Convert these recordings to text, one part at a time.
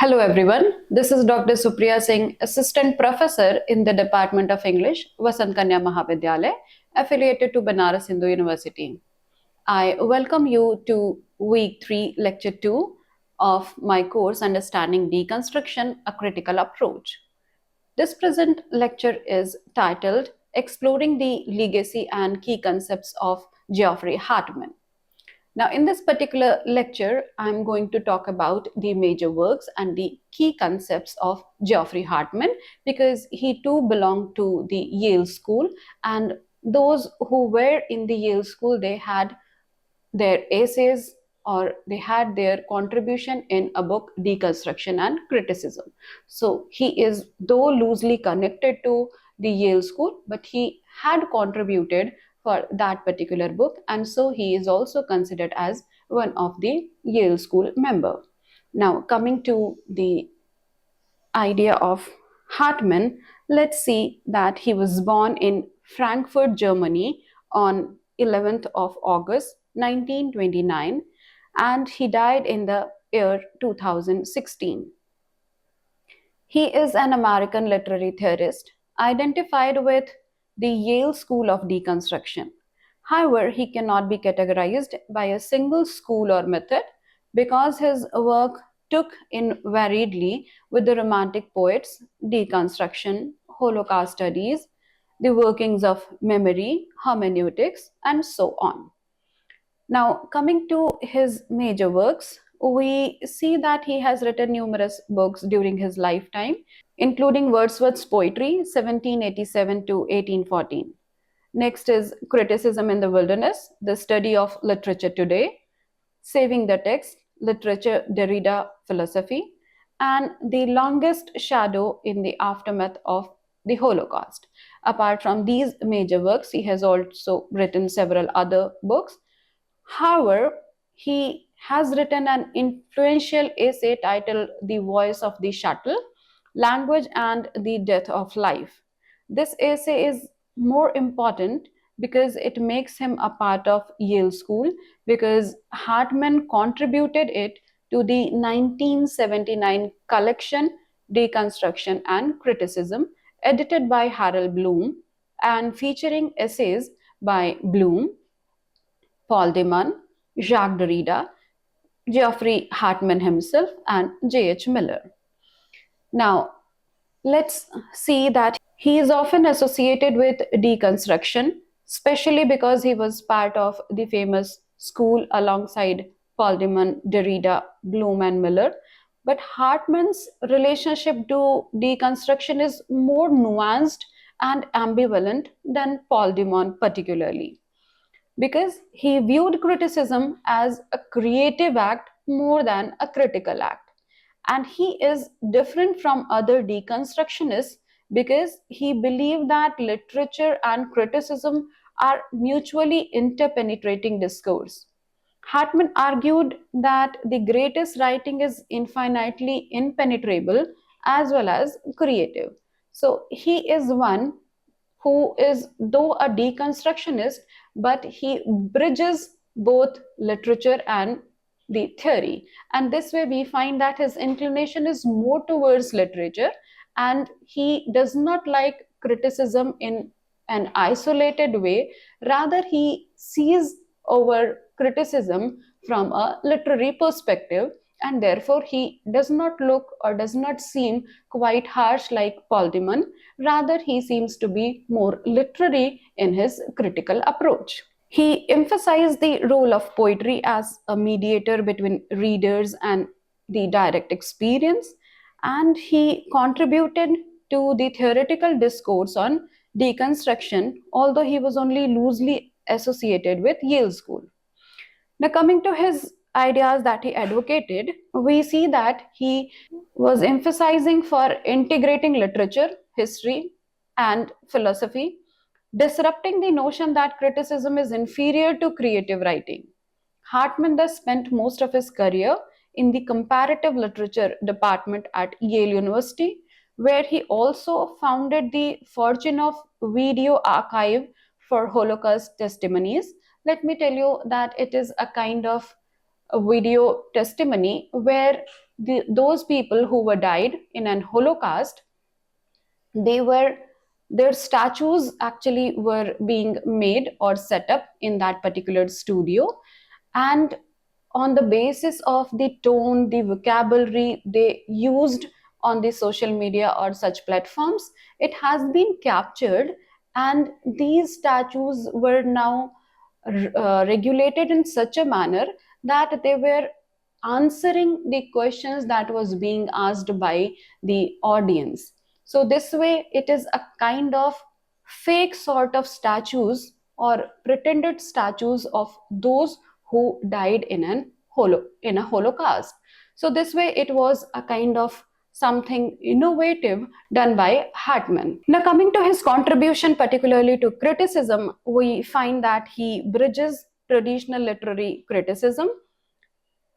Hello everyone, this is Dr. Supriya Singh, Assistant Professor in the Department of English, Vasant Kanya Mahavidyalaya, affiliated to Banaras Hindu University. I welcome you to week 3, lecture 2 of my course Understanding Deconstruction, a Critical Approach. This present lecture is titled Exploring the Legacy and Key Concepts of Geoffrey Hartman. Now, in this particular lecture, I'm going to talk about the major works and the key concepts of Geoffrey Hartman because he too belonged to the Yale School, and those who were in the Yale School, they had their essays or they had their contribution in a book, Deconstruction and Criticism. So he is, though loosely connected to the Yale School, but he had contributed for that particular book, and so he is also considered as one of the Yale School member. Now, coming to the idea of Hartman, let's see that he was born in Frankfurt, Germany on 11th of August 1929 and he died in the year 2016. He is an American literary theorist identified with the Yale School of Deconstruction. However, he cannot be categorized by a single school or method because his work took in variedly with the Romantic poets, deconstruction, Holocaust studies, the workings of memory, hermeneutics, and so on. Now, coming to his major works, we see that he has written numerous books during his lifetime, including Wordsworth's poetry, 1787 to 1814. Next is Criticism in the Wilderness, the study of literature today, Saving the Text, Literature, Derrida, Philosophy, and The Longest Shadow in the Aftermath of the Holocaust. Apart from these major works, he has also written several other books. However, he has written an influential essay titled The Voice of the Shuttle, Language and the Death of Life. This essay is more important because it makes him a part of Yale School because Hartman contributed it to the 1979 collection Deconstruction and Criticism, edited by Harold Bloom and featuring essays by Bloom, Paul Deman, Jacques Derrida, Geoffrey Hartman himself, and J.H. Miller. Now, let's see that he is often associated with deconstruction, especially because he was part of the famous school alongside Paul Deman, Derrida, Bloom, and Miller. But Hartman's relationship to deconstruction is more nuanced and ambivalent than Paul Deman, particularly because he viewed criticism as a creative act more than a critical act. And he is different from other deconstructionists because he believed that literature and criticism are mutually interpenetrating discourse. Hartman argued that the greatest writing is infinitely impenetrable as well as creative. So he is one who is, though a deconstructionist, but he bridges both literature and the theory. And this way, we find that his inclination is more towards literature and he does not like criticism in an isolated way. Rather, he sees over criticism from a literary perspective and therefore he does not look or does not seem quite harsh like Paul Deman. Rather, he seems to be more literary in his critical approach. He emphasized the role of poetry as a mediator between readers and the direct experience, and he contributed to the theoretical discourse on deconstruction, although he was only loosely associated with Yale School. Now, coming to his ideas that he advocated, we see that he was emphasizing for integrating literature, history, and philosophy, disrupting the notion that criticism is inferior to creative writing. Hartman thus spent most of his career in the comparative literature department at Yale University, where he also founded the Fortune of Video Archive for Holocaust Testimonies. Let me tell you that it is a kind of a video testimony where those people who were died in an Holocaust, they were their statues actually were being made or set up in that particular studio, and on the basis of the tone, the vocabulary they used on the social media or such platforms, it has been captured, and these statues were now regulated in such a manner that they were answering the questions that was being asked by the audience. So this way it is a kind of fake sort of statues or pretended statues of those who died in a holocaust. So this way it was a kind of something innovative done by Hartman. Now, coming to his contribution particularly to criticism, we find that he bridges traditional literary criticism,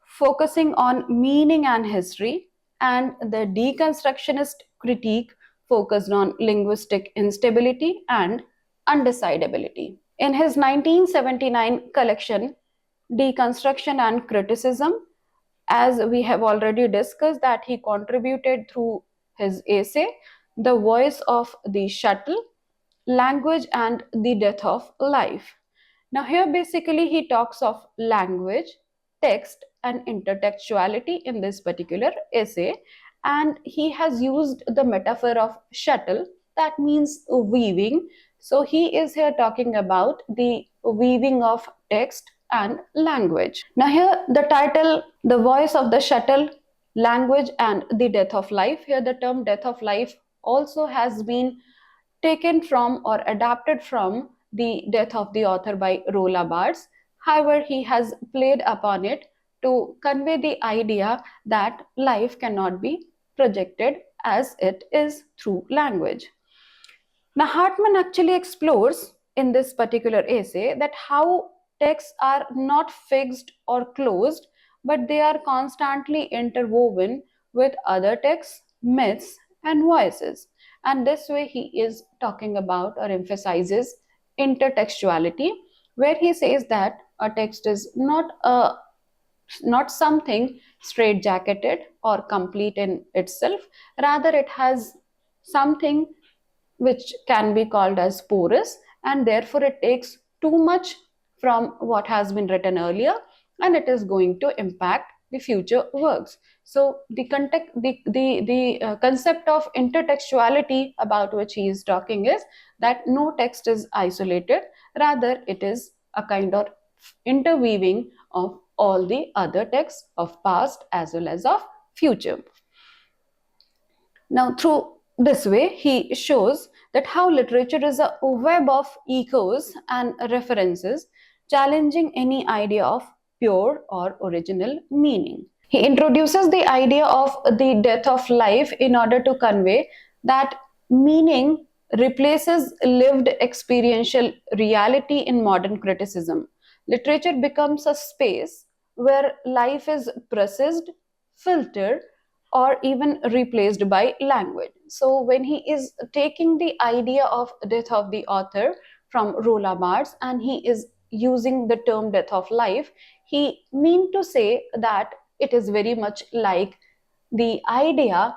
focusing on meaning and history, and the deconstructionist critique focused on linguistic instability and undecidability. In his 1979 collection, Deconstruction and Criticism, as we have already discussed, that he contributed through his essay, The Voice of the Shuttle, Language and the Death of Life. Now, here basically he talks of language, text, and intertextuality in this particular essay, and he has used the metaphor of shuttle, that means weaving. So, he is here talking about the weaving of text and language. Now, here the title, The Voice of the Shuttle, Language and the Death of Life. Here, the term death of life also has been taken from or adapted from The Death of the Author by Roland Barthes. However, he has played upon it to convey the idea that life cannot be projected as it is through language. Now, Hartman actually explores in this particular essay that how texts are not fixed or closed, but they are constantly interwoven with other texts, myths, and voices. And this way, he is talking about or emphasizes intertextuality, where he says that a text is not something straitjacketed or complete in itself. Rather, it has something which can be called as porous, and therefore it takes too much from what has been written earlier, and it is going to impact the future works. So the context, the concept of intertextuality about which he is talking is that no text is isolated, rather it is a kind of interweaving of all the other texts of past as well as of future. Now, through this way, he shows that how literature is a web of echoes and references, challenging any idea of pure or original meaning. He introduces the idea of the death of life in order to convey that meaning replaces lived experiential reality in modern criticism. Literature becomes a space where life is processed, filtered, or even replaced by language. So when he is taking the idea of death of the author from Roland Barthes and he is using the term death of life, he mean to say that it is very much like the idea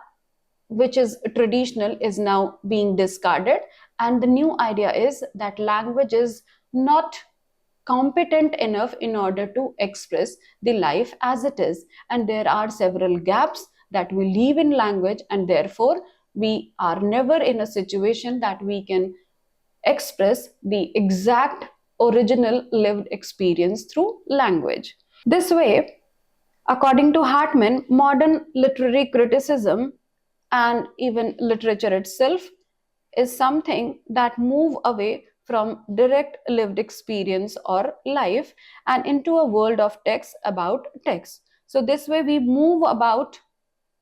which is traditional is now being discarded, and the new idea is that language is not competent enough in order to express the life as it is, and there are several gaps that we leave in language, and therefore we are never in a situation that we can express the exact original lived experience through language. This way, according to Hartman, modern literary criticism and even literature itself is something that move away from direct lived experience or life and into a world of text about text. So this way we move about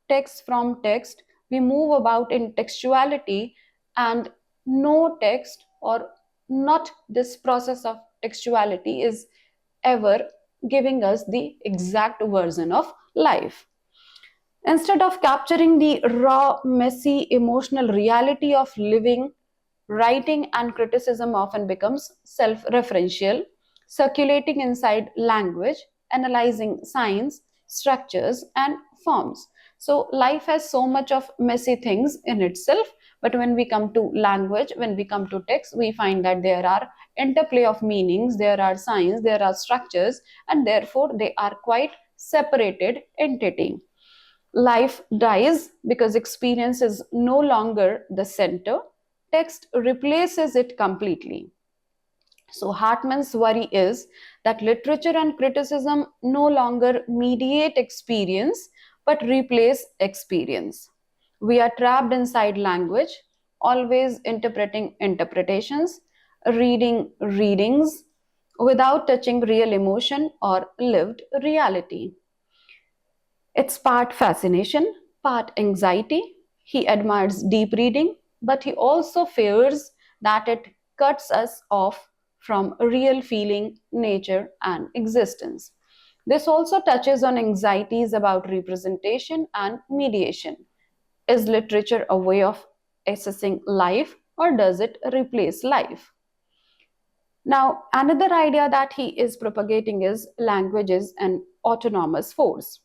text from text, we move about in textuality, and no text or not this process of textuality is ever giving us the exact version of life. Instead of capturing the raw, messy, emotional reality of living, writing and criticism often becomes self referential, circulating inside language, analyzing signs, structures, and forms. So life has so much of messy things in itself, but when we come to language, when we come to text, we find that there are interplay of meanings, there are signs, there are structures, and therefore they are quite separated entity. Life dies because experience is no longer the center. Text replaces it completely. So Hartman's worry is that literature and criticism no longer mediate experience but replace experience. We are trapped inside language, always interpreting interpretations, reading readings without touching real emotion or lived reality. It's part fascination, part anxiety. He admires deep reading, but he also fears that it cuts us off from real feeling, nature, and existence. This also touches on anxieties about representation and mediation. Is literature a way of assessing life, or does it replace life? Now, another idea that he is propagating is language is an autonomous force.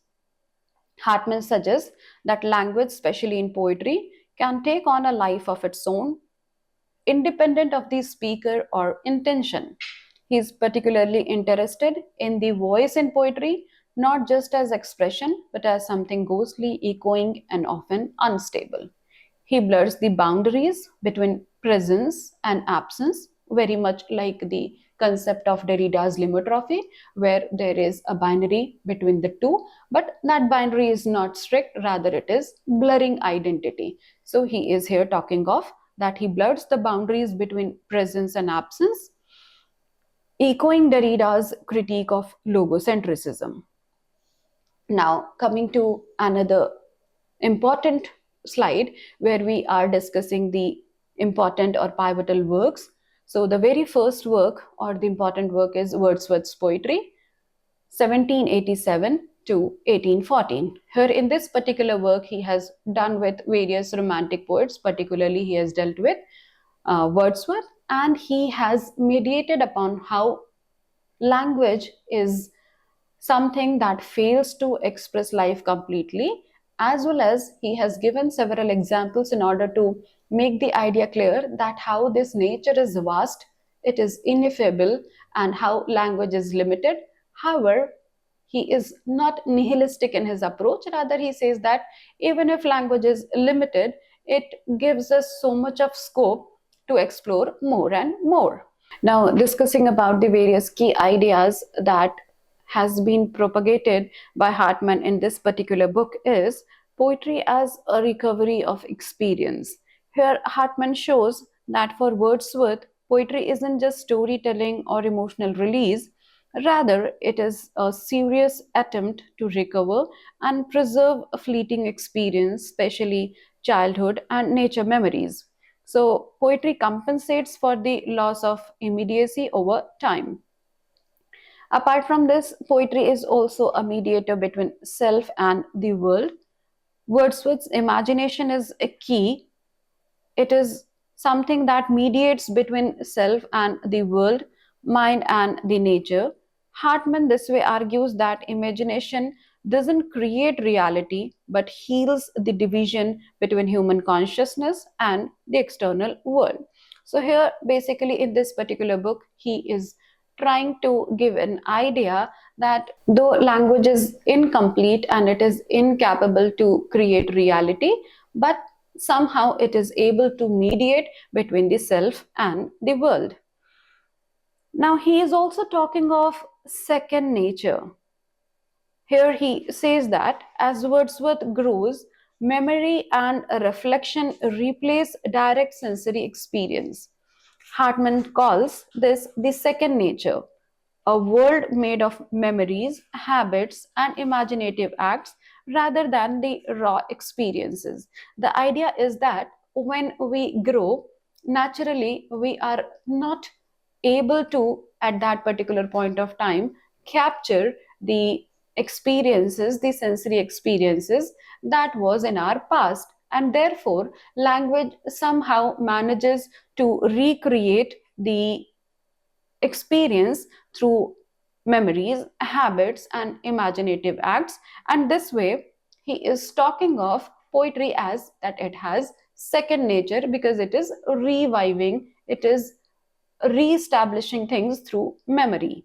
Hartman suggests that language, especially in poetry, can take on a life of its own, independent of the speaker or intention. He is particularly interested in the voice in poetry, not just as expression, but as something ghostly, echoing, and often unstable. He blurs the boundaries between presence and absence, very much like the concept of Derrida's limotrophy, where there is a binary between the two, but that binary is not strict, rather, it is blurring identity. So he is here talking of that he blurs the boundaries between presence and absence, echoing Derrida's critique of logocentrism. Now, coming to another important slide where we are discussing the important or pivotal works. So, the very first work or the important work is Wordsworth's poetry, 1787 to 1814. Here, in this particular work, he has done with various romantic poets, particularly, he has dealt with Wordsworth, and he has mediated upon how language is something that fails to express life completely, as well as he has given several examples in order to make the idea clear that how this nature is vast, it is ineffable, and how language is limited. However, he is not nihilistic in his approach, rather, he says that even if language is limited, it gives us so much of scope to explore more and more. Now, discussing about the various key ideas that has been propagated by Hartman in this particular book is poetry as a recovery of experience. Here, Hartman shows that for Wordsworth, poetry isn't just storytelling or emotional release, rather, it is a serious attempt to recover and preserve a fleeting experience, especially childhood and nature memories. So, poetry compensates for the loss of immediacy over time. Apart from this, poetry is also a mediator between self and the world. Wordsworth's imagination is a key. It is something that mediates between self and the world, mind and the nature. Hartman this way argues that imagination doesn't create reality but heals the division between human consciousness and the external world. So, here basically in this particular book, he is trying to give an idea that though language is incomplete and it is incapable to create reality, but somehow it is able to mediate between the self and the world. Now, he is also talking of second nature. Here he says that as Wordsworth grows, memory and reflection replace direct sensory experience. Hartman calls this the second nature, a world made of memories, habits, and imaginative acts rather than the raw experiences. The idea is that when we grow, naturally we are not able to, at that particular point of time, capture the experiences, the sensory experiences that was in our past. And therefore, language somehow manages to recreate the experience through memories, habits, and imaginative acts. And this way, he is talking of poetry as that it has second nature because it is reviving, it is re-establishing things through memory.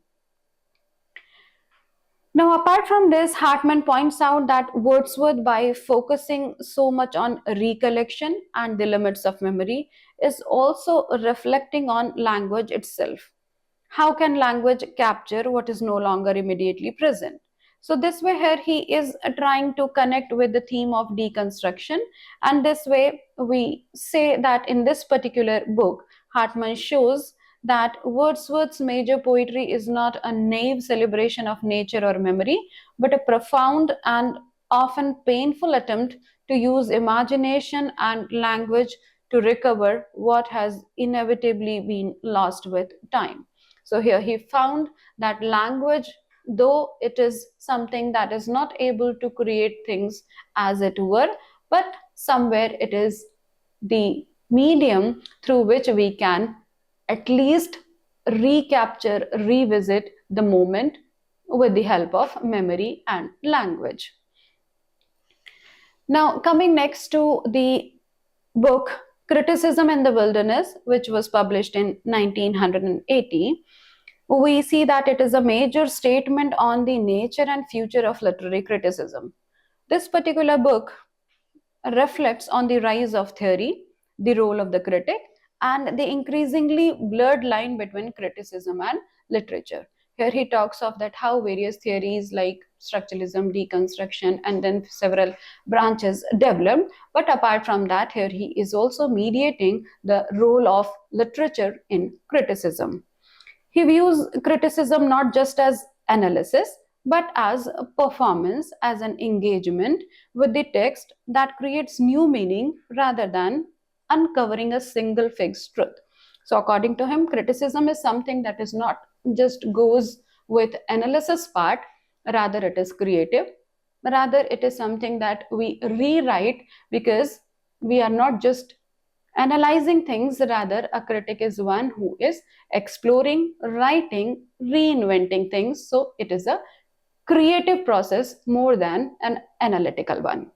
Now, apart from this, Hartman points out that Wordsworth, by focusing so much on recollection and the limits of memory, is also reflecting on language itself. How can language capture what is no longer immediately present? So, this way, here he is trying to connect with the theme of deconstruction, and this way, we say that in this particular book, Hartman shows that Wordsworth's major poetry is not a naive celebration of nature or memory, but a profound and often painful attempt to use imagination and language to recover what has inevitably been lost with time. So here he found that language, though it is something that is not able to create things as it were, but somewhere it is the medium through which we can at least recapture, revisit the moment with the help of memory and language. Now, coming next to the book Criticism in the Wilderness, which was published in 1980, we see that it is a major statement on the nature and future of literary criticism. This particular book reflects on the rise of theory, the role of the critic, and the increasingly blurred line between criticism and literature. Here he talks of that how various theories like structuralism, deconstruction, and then several branches developed. But apart from that, here he is also mediating the role of literature in criticism. He views criticism not just as analysis, but as a performance, as an engagement with the text that creates new meaning rather than uncovering a single fixed truth. So, according to him, criticism is something that is not just goes with analysis part, rather it is creative, rather it is something that we rewrite because we are not just analyzing things, rather a critic is one who is exploring, writing, reinventing things. So it is a creative process more than an analytical one.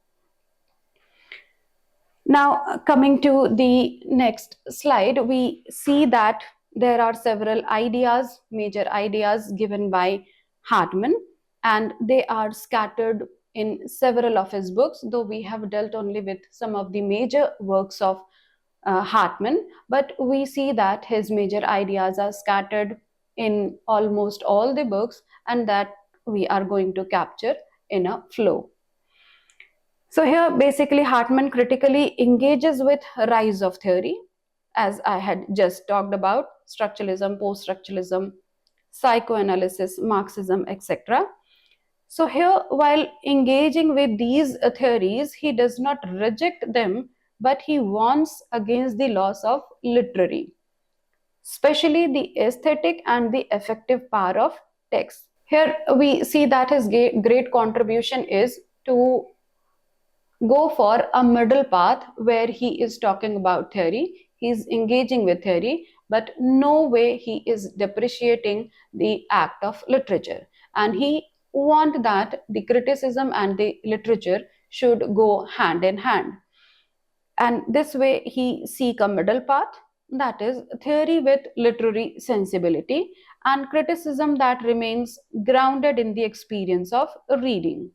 Now, coming to the next slide, we see that there are several ideas, major ideas given by Hartman, and they are scattered in several of his books, though we have dealt only with some of the major works of Hartman, but we see that his major ideas are scattered in almost all the books, and that we are going to capture in a flow. So here basically Hartman critically engages with rise of theory, as I had just talked about, structuralism, post-structuralism, psychoanalysis, Marxism, etc. So here, while engaging with these theories, he does not reject them, but he warns against the loss of literary, especially the aesthetic and the effective power of text. Here we see that his great contribution is to go for a middle path where he is talking about theory, he is engaging with theory, but no way he is depreciating the act of literature. And he want that the criticism and the literature should go hand in hand. And this way he seek a middle path, that is theory with literary sensibility and criticism that remains grounded in the experience of reading.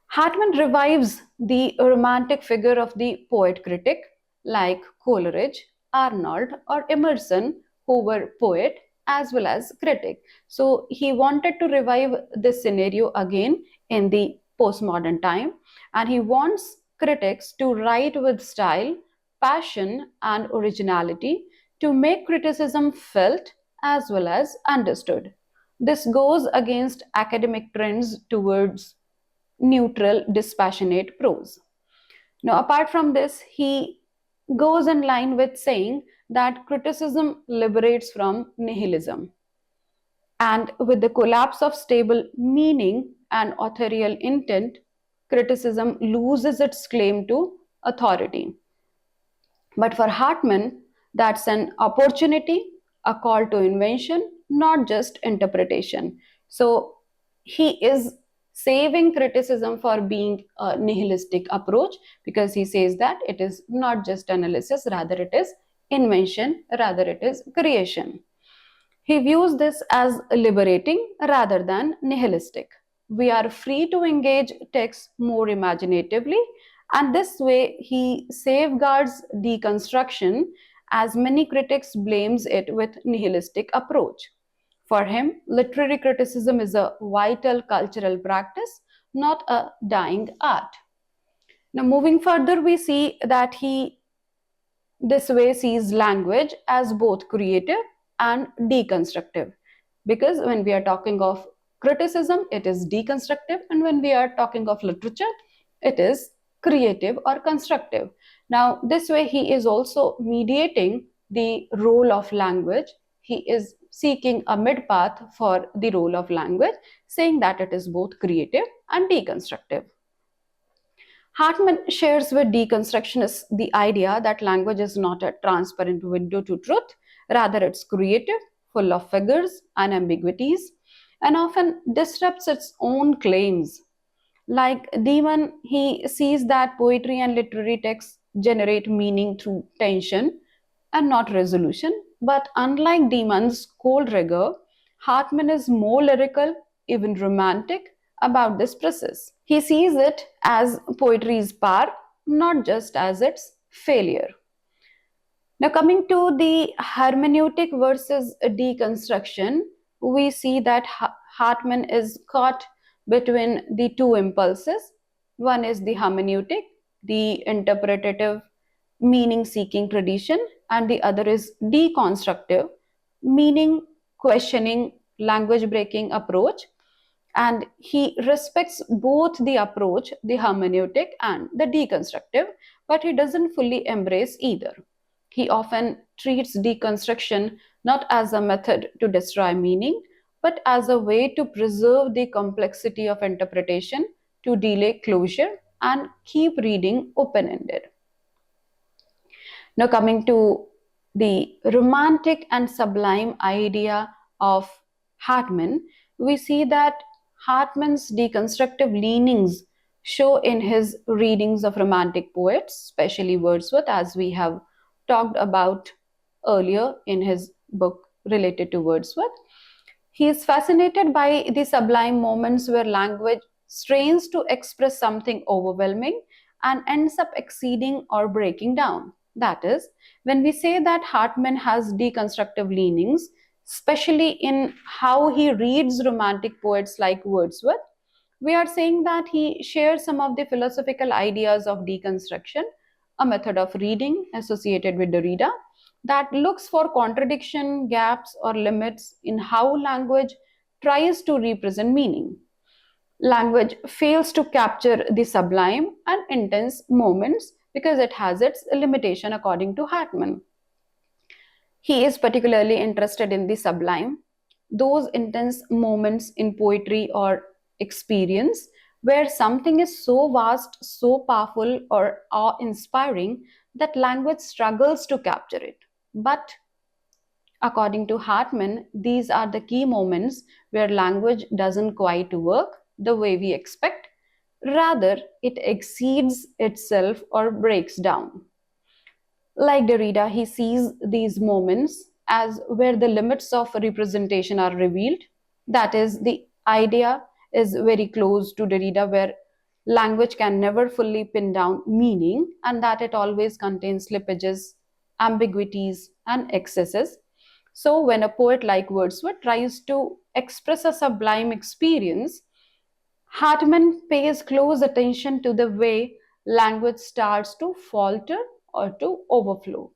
Hartman revives the romantic figure of the poet critic like Coleridge, Arnold, or Emerson, who were poet as well as critic. So he wanted to revive this scenario again in the postmodern time, and he wants critics to write with style, passion, and originality to make criticism felt as well as understood. This goes against academic trends towards neutral, dispassionate prose. Now, apart from this, he goes in line with saying that criticism liberates from nihilism. And with the collapse of stable meaning and authorial intent, criticism loses its claim to authority. But for Hartman, that's an opportunity, a call to invention, not just interpretation. So he is saving criticism for being a nihilistic approach, because he says that it is not just analysis, rather it is invention, rather it is creation. He views this as liberating rather than nihilistic. We are free to engage text more imaginatively, and this way he safeguards deconstruction, as many critics blames it with nihilistic approach. For him, literary criticism is a vital cultural practice, not a dying art. Now, moving further, we see that he this way sees language as both creative and deconstructive. Because when we are talking of criticism, it is deconstructive, and when we are talking of literature, it is creative or constructive. Now, this way, he is also mediating the role of language. He is seeking a mid path for the role of language, saying that it is both creative and deconstructive. Hartman shares with deconstructionists the idea that language is not a transparent window to truth, rather, it's creative, full of figures and ambiguities, and often disrupts its own claims. Like Demon, he sees that poetry and literary texts generate meaning through tension and not resolution. But unlike Demon's cold rigor, Hartman is more lyrical, even romantic, about this process. He sees it as poetry's power, not just as its failure. Now, coming to the hermeneutic versus deconstruction, we see that Hartman is caught between the two impulses. One is the hermeneutic, the interpretative, meaning seeking tradition, and the other is deconstructive, meaning questioning, language breaking approach. And he respects both the approach, the hermeneutic and the deconstructive, but he doesn't fully embrace either. He often treats deconstruction not as a method to destroy meaning, but as a way to preserve the complexity of interpretation, to delay closure, and keep reading open ended. Now, coming to the romantic and sublime idea of Hartman, we see that Hartman's deconstructive leanings show in his readings of romantic poets, especially Wordsworth, as we have talked about earlier in his book related to Wordsworth. He is fascinated by the sublime moments where language strains to express something overwhelming and ends up exceeding or breaking down. That is, when we say that Hartman has deconstructive leanings, especially in how he reads romantic poets like Wordsworth, we are saying that he shares some of the philosophical ideas of deconstruction, a method of reading associated with Derrida that looks for contradiction, gaps, or limits in how language tries to represent meaning. Language fails to capture the sublime and intense moments because it has its limitation, according to Hartman. He is particularly interested in the sublime, those intense moments in poetry or experience where something is so vast, so powerful, or awe inspiring that language struggles to capture it. But according to Hartman, these are the key moments where language doesn't quite work the way we expect. Rather, it exceeds itself or breaks down. Like Derrida, he sees these moments as where the limits of representation are revealed. That is, the idea is very close to Derrida, where language can never fully pin down meaning and that it always contains slippages, ambiguities, and excesses. So, when a poet like Wordsworth tries to express a sublime experience, Hartman pays close attention to the way language starts to falter or to overflow.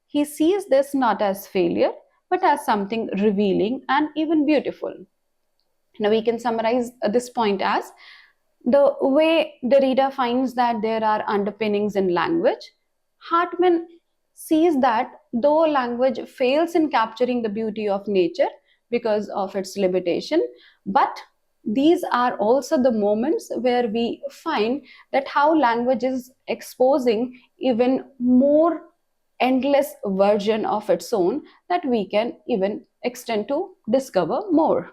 He sees this not as failure, but as something revealing and even beautiful. Now, we can summarize this point as the way Derrida finds that there are underpinnings in language, Hartman sees that though language fails in capturing the beauty of nature because of its limitation, but these are also the moments where we find that how language is exposing even more endless version of its own that we can even extend to discover more.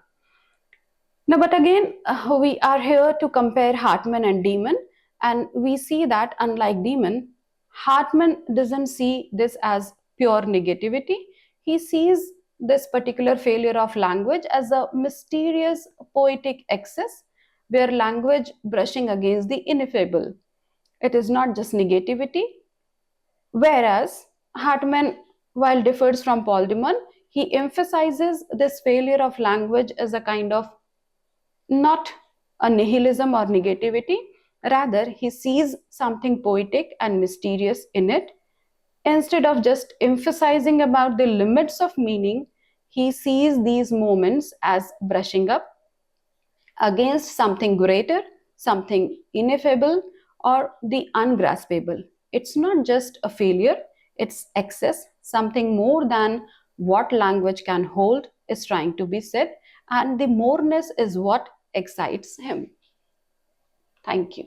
Now, but again, we are here to compare Hartman and Demon, and we see that unlike Demon, Hartman doesn't see this as pure negativity. He sees this particular failure of language as a mysterious poetic excess where language brushing against the ineffable. It is not just negativity, whereas Hartman, while differs from Paul Demon, he emphasizes this failure of language as a kind of not a nihilism or negativity. Rather, he sees something poetic and mysterious in it. Instead of just emphasizing about the limits of meaning, he sees these moments as brushing up against something greater, something ineffable, or the ungraspable. It's not just a failure, it's excess, something more than what language can hold is trying to be said, and the moreness is what excites him. Thank you.